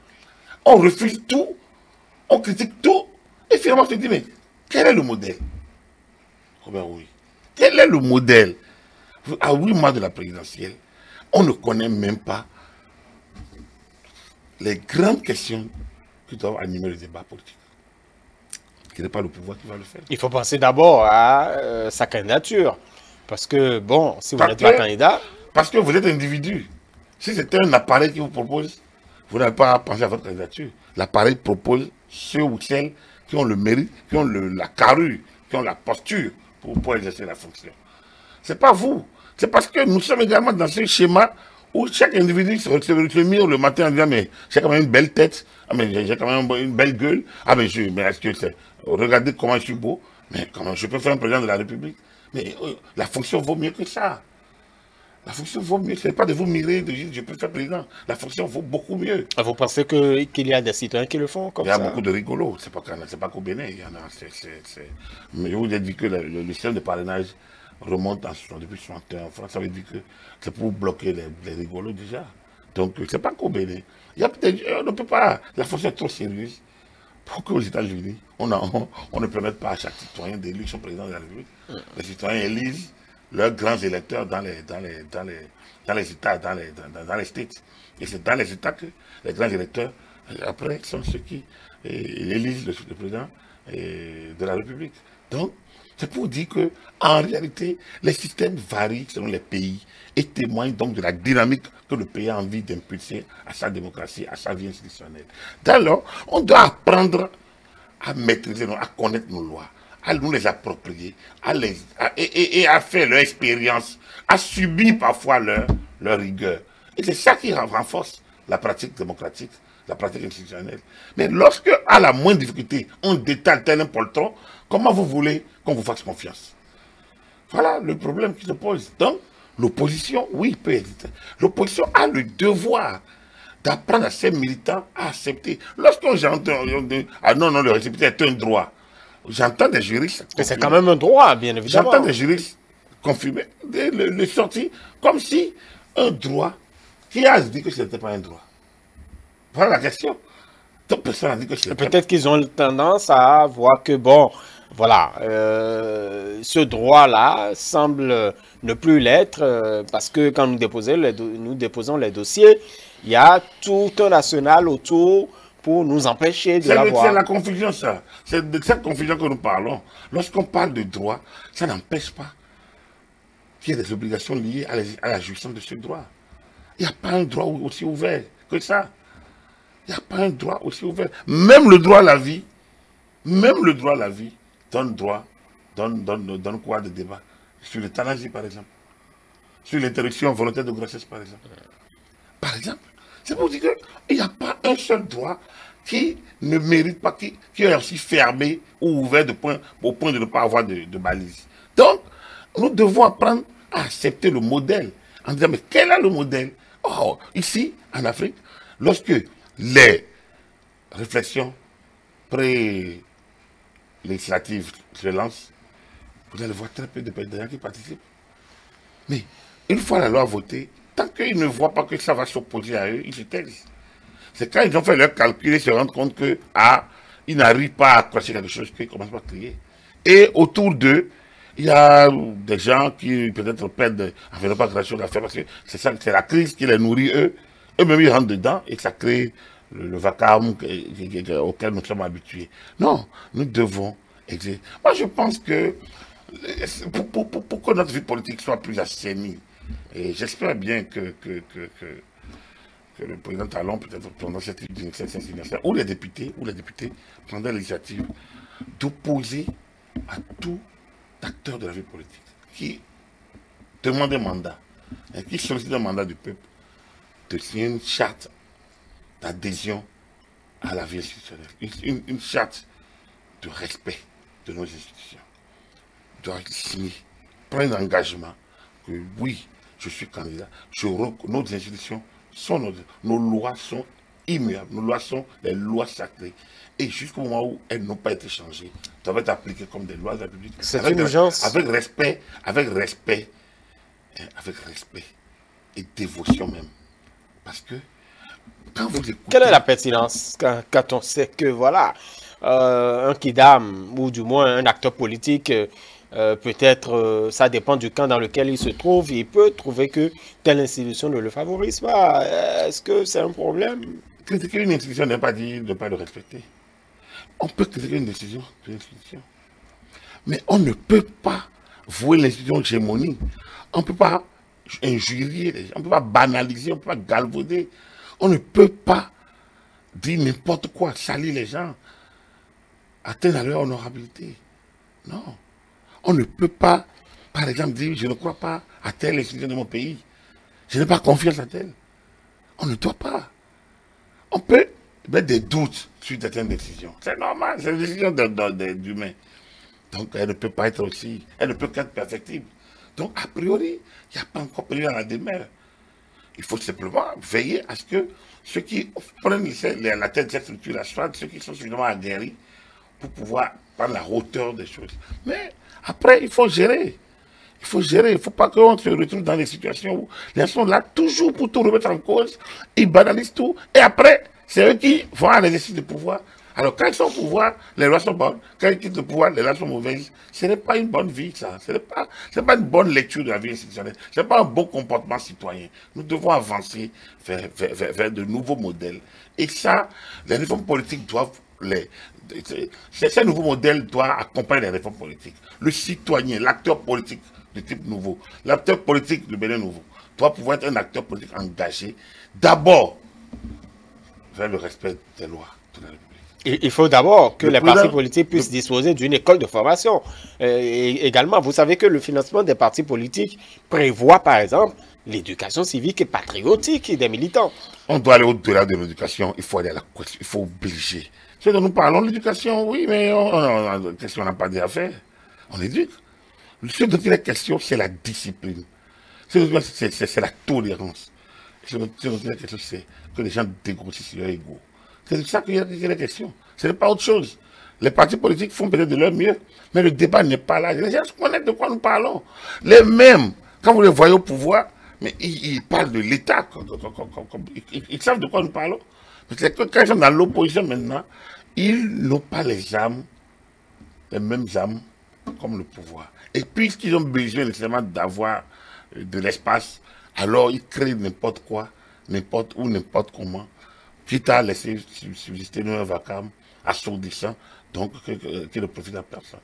on refuse tout, on critique tout, et finalement on se dit, mais quel est le modèle? Robert, oui. Quel est le modèle? À 8 mois de la présidentielle, on ne connaît même pas les grandes questions qui doivent animer le débat politique. Ce n'est pas le pouvoir qui va le faire. Il faut penser d'abord à sa candidature. Parce que, bon, si vous n'êtes pas candidat... Parce que vous êtes individu. Si c'était un appareil qui vous propose, vous n'avez pas à penser à votre candidature. L'appareil propose ceux ou celles qui ont le mérite, qui ont la carrure, qui ont la posture pour exercer la fonction. Ce n'est pas vous. C'est parce que nous sommes également dans ce schéma où chaque individu se mire le matin en disant, mais j'ai quand même une belle tête, ah, mais j'ai quand même une belle gueule, ah, mais est-ce que c'est... Regardez comment je suis beau, mais comment je peux faire un président de la République? Mais la fonction vaut mieux que ça. La fonction vaut mieux. Ce n'est pas de vous mirer, de dire je peux faire président. La fonction vaut beaucoup mieux. Vous pensez qu'il y a des citoyens qui le font comme ça? Il y a beaucoup de rigolos. Ce n'est pas qu'au Bénin. Il y en a. Mais je vous ai dit que le système de parrainage remonte depuis 61 en France. Ça veut dire que c'est pour bloquer les rigolos déjà. Donc, ce n'est pas qu'au Bénin. Il y a peut-être. On ne peut pas. La fonction est trop sérieuse. Pour qu'aux États-Unis, on ne permette pas à chaque citoyen d'élire son président de la République. Les citoyens élisent leurs grands électeurs dans les États, dans les States. Et c'est dans les États que les grands électeurs, après, sont ceux qui élisent le président de la République. Donc, c'est pour dire qu'en réalité, les systèmes varient selon les pays et témoignent donc de la dynamique que le pays a envie d'impulser à sa démocratie, à sa vie institutionnelle. Alors, on doit apprendre à maîtriser, à connaître nos lois, à nous les approprier, et à faire leur expérience, à subir parfois leur rigueur. Et c'est ça qui renforce la pratique démocratique, la pratique institutionnelle. Mais lorsque, à la moindre difficulté, on détale tel un poltron, comment vous voulez qu'on vous fasse confiance? Voilà le problème qui se pose. Donc, l'opposition, oui, peut exister. L'opposition a le devoir d'apprendre à ses militants à accepter. Lorsqu'on j'entends, ah non, non, le récépissé est un droit. J'entends des juristes. Mais c'est quand même un droit, bien évidemment. J'entends des juristes confirmer, le sortir, comme si un droit, qui a dit que ce n'était pas un droit? Voilà la question. Donc personne n'a dit que c'était. Peut-être qu'ils ont tendance à voir que, bon, voilà, ce droit-là semble ne plus l'être, parce que quand nous déposons les dossiers, il y a tout un arsenal autour pour nous empêcher de l'avoir. C'est la confusion, ça. C'est de cette confusion que nous parlons. Lorsqu'on parle de droit, ça n'empêche pas qu'il y ait des obligations liées à la jouissance de ce droit. Il n'y a pas un droit aussi ouvert que ça. Il n'y a pas un droit aussi ouvert. Même le droit à la vie, donne quoi de débat. Sur l'euthanasie, par exemple. Sur l'interruption volontaire de grossesse, par exemple. Par exemple. C'est pour dire qu'il n'y a pas un seul droit qui ne mérite pas, qui est aussi fermé ou ouvert au point de ne pas avoir de balise. Donc, nous devons apprendre à accepter le modèle. En disant, mais quel est le modèle? Oh, ici, en Afrique, lorsque les réflexions pré-législatives se lancent, vous allez voir très peu de pédagognes qui participent. Mais une fois la loi votée, tant qu'ils ne voient pas que ça va s'opposer à eux, ils se taisent. C'est quand ils ont fait leur calcul et se rendent compte que, ils n'arrivent pas à accrocher quelque chose qu'ils commencent à crier. Et autour d'eux, il y a des gens qui peut-être perdent, n'ont pas grand-chose à faire parce que c'est la crise qui les nourrit eux. Eux-mêmes, ils rentrent dedans et ça crée le vacarme auquel nous sommes habitués. Non, nous devons exercer. Moi, je pense que pour que notre vie politique soit plus assainie, et j'espère bien que le président Talon, peut-être pendant cette anniversaire, ou les députés prendront l'initiative d'opposer à tout acteur de la vie politique qui demande un mandat, et qui sollicite un mandat du peuple, de signer une charte d'adhésion à la vie institutionnelle, une charte de respect de nos institutions. Doit signer, prendre un engagement que oui, je suis candidat, nos institutions sont nos lois sont immuables, nos lois sont les lois sacrées. Et jusqu'au moment où elles n'ont pas été changées, doivent être appliquées comme des lois de la République. C'est une urgence. Avec respect et dévotion même. Parce que quand vous écoutez... Quelle est la pertinence quand on sait que, voilà, un kidam, ou du moins un acteur politique, peut-être, ça dépend du camp dans lequel il se trouve, il peut trouver que telle institution ne le favorise pas. Est-ce que c'est un problème? Critiquer une institution n'est pas dire de ne pas le respecter. On peut critiquer une décision d'une institution. Mais on ne peut pas vouer l'institution hégémonie. On ne peut pas injurier les gens, on ne peut pas banaliser, on ne peut pas galvauder. On ne peut pas dire n'importe quoi, salir les gens, atteindre à leur honorabilité. Non. On ne peut pas, par exemple, dire je ne crois pas à telle institution de mon pays. Je n'ai pas confiance à telle. On ne doit pas. On peut mettre des doutes sur certaines décisions. C'est normal, c'est une décision d'humain. Donc elle ne peut pas être aussi, elle ne peut qu'être perfectible. Donc a priori, il n'y a pas encore pris dans la demeure. Il faut simplement veiller à ce que ceux qui prennent la tête de cette structure, soient ceux qui sont suffisamment aguerris pour pouvoir prendre la hauteur des choses. Mais après, il faut gérer. Il faut gérer. Il ne faut pas qu'on se retrouve dans des situations où les gens sont là toujours pour tout remettre en cause. Ils banalisent tout. Et après, c'est eux qui vont à l'exercice de pouvoir. Alors, quand ils sont au pouvoir, les lois sont bonnes. Quand ils quittent le pouvoir, les lois sont mauvaises. Ce n'est pas une bonne vie, ça. Ce n'est pas une bonne lecture de la vie institutionnelle. Ce n'est pas un bon comportement citoyen. Nous devons avancer vers de nouveaux modèles. Et ça, les réformes politiques doivent ces nouveaux modèles doivent accompagner les réformes politiques. Le citoyen, l'acteur politique de type nouveau, l'acteur politique de Bénin nouveau, doit pouvoir être un acteur politique engagé, d'abord vers le respect des lois de la République. Il faut d'abord que les partis politiques puissent disposer d'une école de formation. Et également, vous savez que le financement des partis politiques prévoit, par exemple, l'éducation civique et patriotique des militants. On doit aller au-delà de l'éducation. Il faut aller à la question. Il faut obliger. Ce dont nous parlons de l'éducation, oui, mais on n'a pas à faire. On éduque. Ce dont il est question, c'est la discipline. C'est la tolérance. Ce dont il est question, c'est que les gens dégrossissent leur ego. C'est de ça qu'il y a la question. Ce n'est pas autre chose. Les partis politiques font peut-être de leur mieux, mais le débat n'est pas là. Les gens connaissent de quoi nous parlons. Les mêmes, quand vous les voyez au pouvoir, mais ils parlent de l'État. Ils savent de quoi nous parlons. C'est que quand ils sont dans l'opposition maintenant, ils n'ont pas les mêmes âmes comme le pouvoir. Et puisqu'ils ont besoin nécessairement d'avoir de l'espace, alors ils créent n'importe quoi, n'importe où, n'importe comment, quitte à laisser subsister un vacarme assourdissant, donc qui ne profite à personne.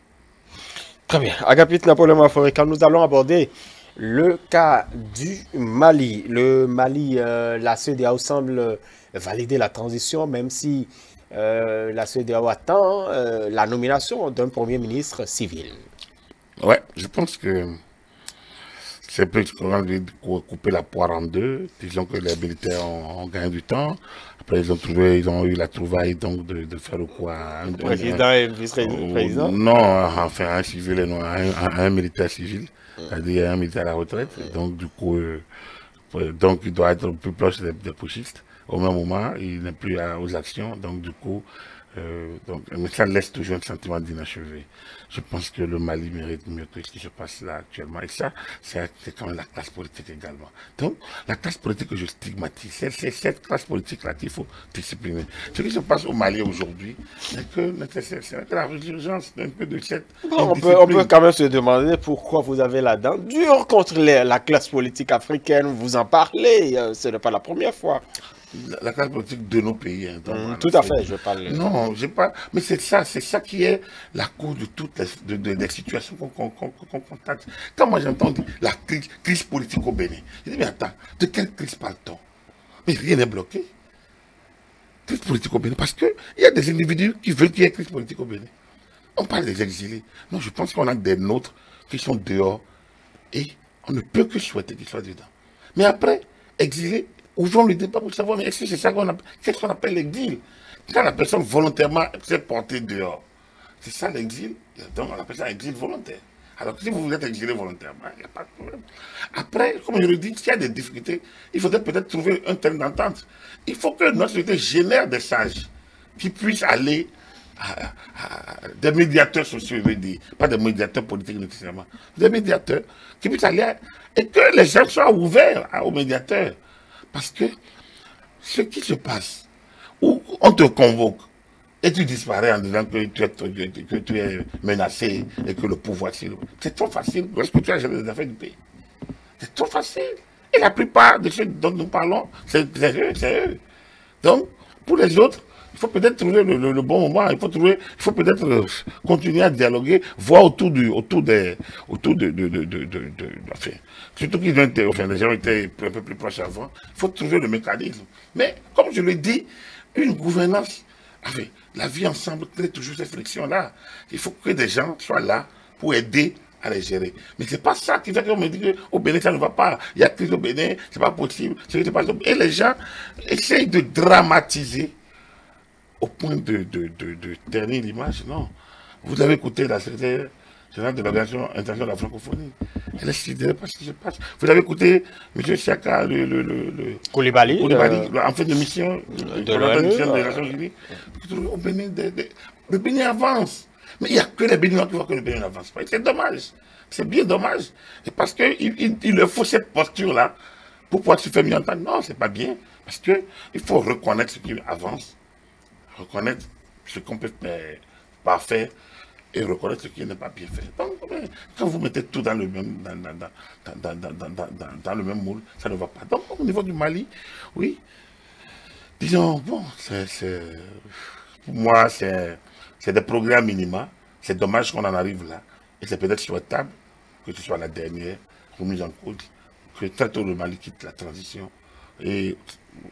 Très bien. Agapit Napoléon Maforika, nous allons aborder le cas du Mali. Le Mali, la CEDEAO semble valider la transition, même si la CEDEAO attend la nomination d'un Premier ministre civil. Ouais, je pense que c'est plus qu'on de couper la poire en deux. Disons que les militaires ont gagné du temps. Après, ils ont eu la trouvaille donc de faire le quoi un président et vice-président. Non, enfin un civil et non un militaire civil, c'est-à-dire un militaire à la retraite. Donc du coup, donc il doit être plus proche des putschistes. Au même moment, il n'est plus aux actions. Donc du coup, mais ça laisse toujours un sentiment d'inachevé. Je pense que le Mali mérite mieux que ce qui se passe là actuellement. Et ça, c'est quand même la classe politique également. Donc, la classe politique que je stigmatise, c'est cette classe politique-là qu'il faut discipliner. Ce qui se passe au Mali aujourd'hui, c'est que la résurgence d'un peu de cette... Bon, on peut quand même se demander pourquoi vous avez la dent dure contre la classe politique africaine. Vous en parlez, ce n'est pas la première fois. La classe politique de nos pays. Hein, tout à fait, je parle. Non, j'ai pas. Mais c'est ça qui est la cause de toutes les situations qu'on constate. Quand moi j'entends la crise politique au Bénin, je dis, mais attends, de quelle crise parle-t-on? Mais rien n'est bloqué. Crise politique au Bénin, parce qu'il y a des individus qui veulent qu'il y ait crise politique au Bénin. On parle des exilés. Non, je pense qu'on a des nôtres qui sont dehors et on ne peut que souhaiter qu'ils soient dedans. Mais après, exilés, ouvrons le débat pour savoir, mais est-ce que c'est ça qu'on appelle, qu'est-ce qu'on appelle l'exil? Quand la personne volontairement s'est portée dehors, c'est ça l'exil, donc on appelle ça exil volontaire. Alors que si vous êtes exilé volontairement, il n'y a pas de problème. Après, comme je le dis, s'il y a des difficultés, il faudrait peut-être trouver un terme d'entente. Il faut que notre société génère des sages qui puissent aller à des médiateurs sociaux, je veux dire, pas des médiateurs politiques nécessairement, des médiateurs qui puissent aller et que les gens soient ouverts aux médiateurs. Parce que ce qui se passe, où on te convoque et tu disparais en disant que tu es menacé et que le pouvoir, c'est trop facile lorsque tu as géré les affaires du pays. C'est trop facile. Et la plupart de ceux dont nous parlons, c'est eux. Donc, pour les autres, il faut peut-être trouver le bon moment, il faut peut-être continuer à dialoguer, voir autour des enfin, surtout qu'ils ont été, enfin, les gens étaient un peu plus proches avant, il faut trouver le mécanisme. Mais, comme je l'ai dit, une gouvernance, enfin, la vie ensemble crée toujours ces frictions-là. Il faut que des gens soient là pour aider à les gérer. Mais c'est pas ça qui fait qu'on me dit qu'au Bénin, ça ne va pas. Il y a crise au Bénin, c'est pas possible. Et les gens essayent de dramatiser au point de ternir l'image. Non. Vous avez écouté la secrétaire générale de l'Organisation internationale de la francophonie. Elle est sidérée par ce qui se passe. Vous avez écouté M. Chaka, Koulibaly, en fait de mission de l'Organisation des Nations Unies. Au Bénin, le Bénin avance. Mais il n'y a que les Béninois qui voient que le Bénin n'avance pas. C'est dommage. C'est bien dommage. Et parce qu'il leur faut cette posture-là pour pouvoir se faire mieux entendre. Non, c'est pas bien. Parce qu'il faut reconnaître ce qui avance, reconnaître ce qu'on peut pas faire et reconnaître ce qui n'est pas bien fait. Donc, quand vous mettez tout dans le même, dans le même moule, ça ne va pas. Donc, au niveau du Mali, oui, disons, bon, pour moi, c'est des progrès minima. C'est dommage qu'on en arrive là. Et c'est peut-être souhaitable que ce soit la dernière remise en cause, que très tôt le Mali quitte la transition et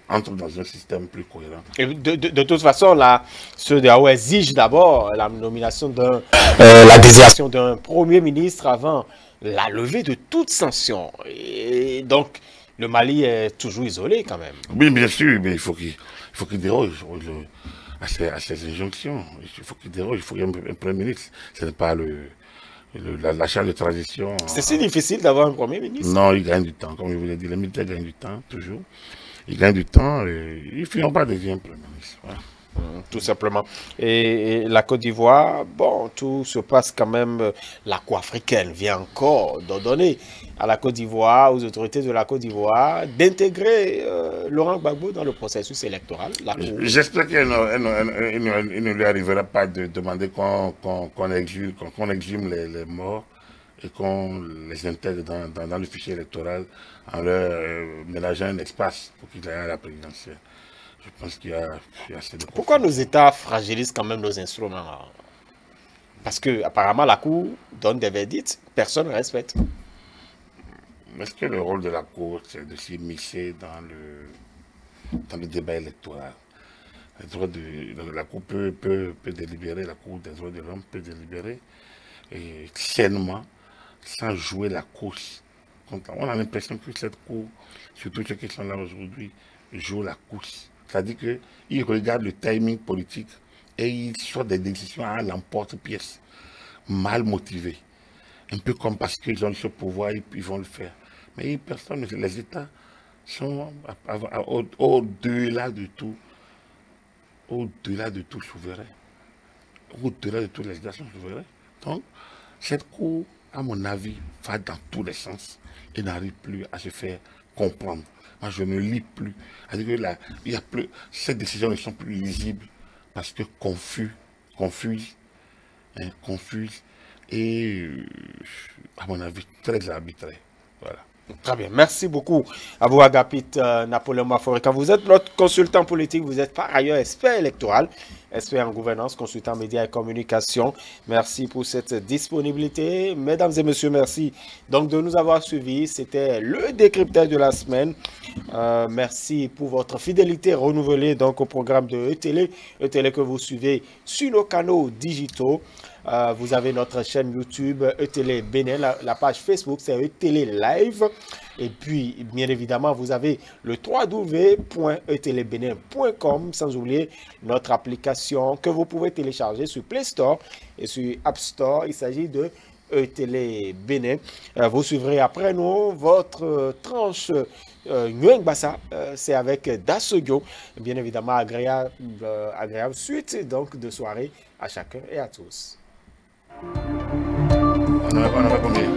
entre dans un système plus cohérent. Et de toute façon, là, ceux de AO exigent d'abord la nomination la désignation d'un premier ministre avant la levée de toute sanction. Et donc, le Mali est toujours isolé quand même. Oui, bien sûr, mais il faut qu'il déroge à ces injonctions. Il faut qu'il déroge, il faut qu'il y ait un premier ministre. Ce n'est pas la chaîne de transition. C'est si difficile d'avoir un premier ministre. Non, il gagne du temps, comme je vous l'ai dit. Les militaires gagnent du temps, toujours. Ils gagnent du temps et ils ne finiront pas devenir premier ministre. Voilà. Tout simplement. Et la Côte d'Ivoire, bon, tout se passe quand même. La Cour africaine vient encore d'ordonner à la Côte d'Ivoire, aux autorités de la Côte d'Ivoire, d'intégrer Laurent Gbagbo dans le processus électoral. J'espère qu'il ne lui arrivera pas de demander qu'on exhume les morts et qu'on les intègre dans le fichier électoral en leur ménageant un espace pour qu'ils aillent à la présidentielle. Je pense qu'il y a assez de... Pourquoi nos États fragilisent quand même nos instruments? Parce que apparemment la Cour donne des verdicts, personne ne respecte. Est-ce que le rôle de la Cour, c'est de s'immiscer dans le débat électoral? La Cour peut délibérer, la Cour des droits de l'homme peut délibérer sainement, sans jouer la course. On a l'impression que cette Cour, surtout ceux qui sont là aujourd'hui, joue la course. C'est-à-dire qu'ils regardent le timing politique et ils sortent des décisions à l'emporte-pièce, mal motivées. Un peu comme parce qu'ils ont ce pouvoir, ils vont le faire. Mais personne, les États sont au-delà de tout souverains. Au-delà de tout, les États sont souverains. Donc, cette Cour, à mon avis, va dans tous les sens et n'arrive plus à se faire comprendre. Moi, je ne lis plus. Il y a plus. Ces décisions ne sont plus lisibles parce que confuses et, à mon avis, très arbitraires. Voilà. Très bien. Merci beaucoup à vous, Agapit Napoléon Maforika. Vous êtes notre consultant politique, vous êtes par ailleurs expert électoral, expert en gouvernance, consultant médias et communication. Merci pour cette disponibilité. Mesdames et messieurs, merci donc de nous avoir suivis. C'était le décryptage de la semaine. Merci pour votre fidélité renouvelée donc au programme de ETélé que vous suivez sur nos canaux digitaux. Vous avez notre chaîne YouTube ETélé Bénin, la page Facebook c'est ETélé Live. Et puis, bien évidemment, vous avez le www.etelebénin.com, sans oublier notre application que vous pouvez télécharger sur Play Store et sur App Store. Il s'agit de ETélé Bénin. Vous suivrez après nous votre tranche Nguyen Bassa, c'est avec Dasogyo. Bien évidemment, agréable suite donc de soirée à chacun et à tous. On a pas combien?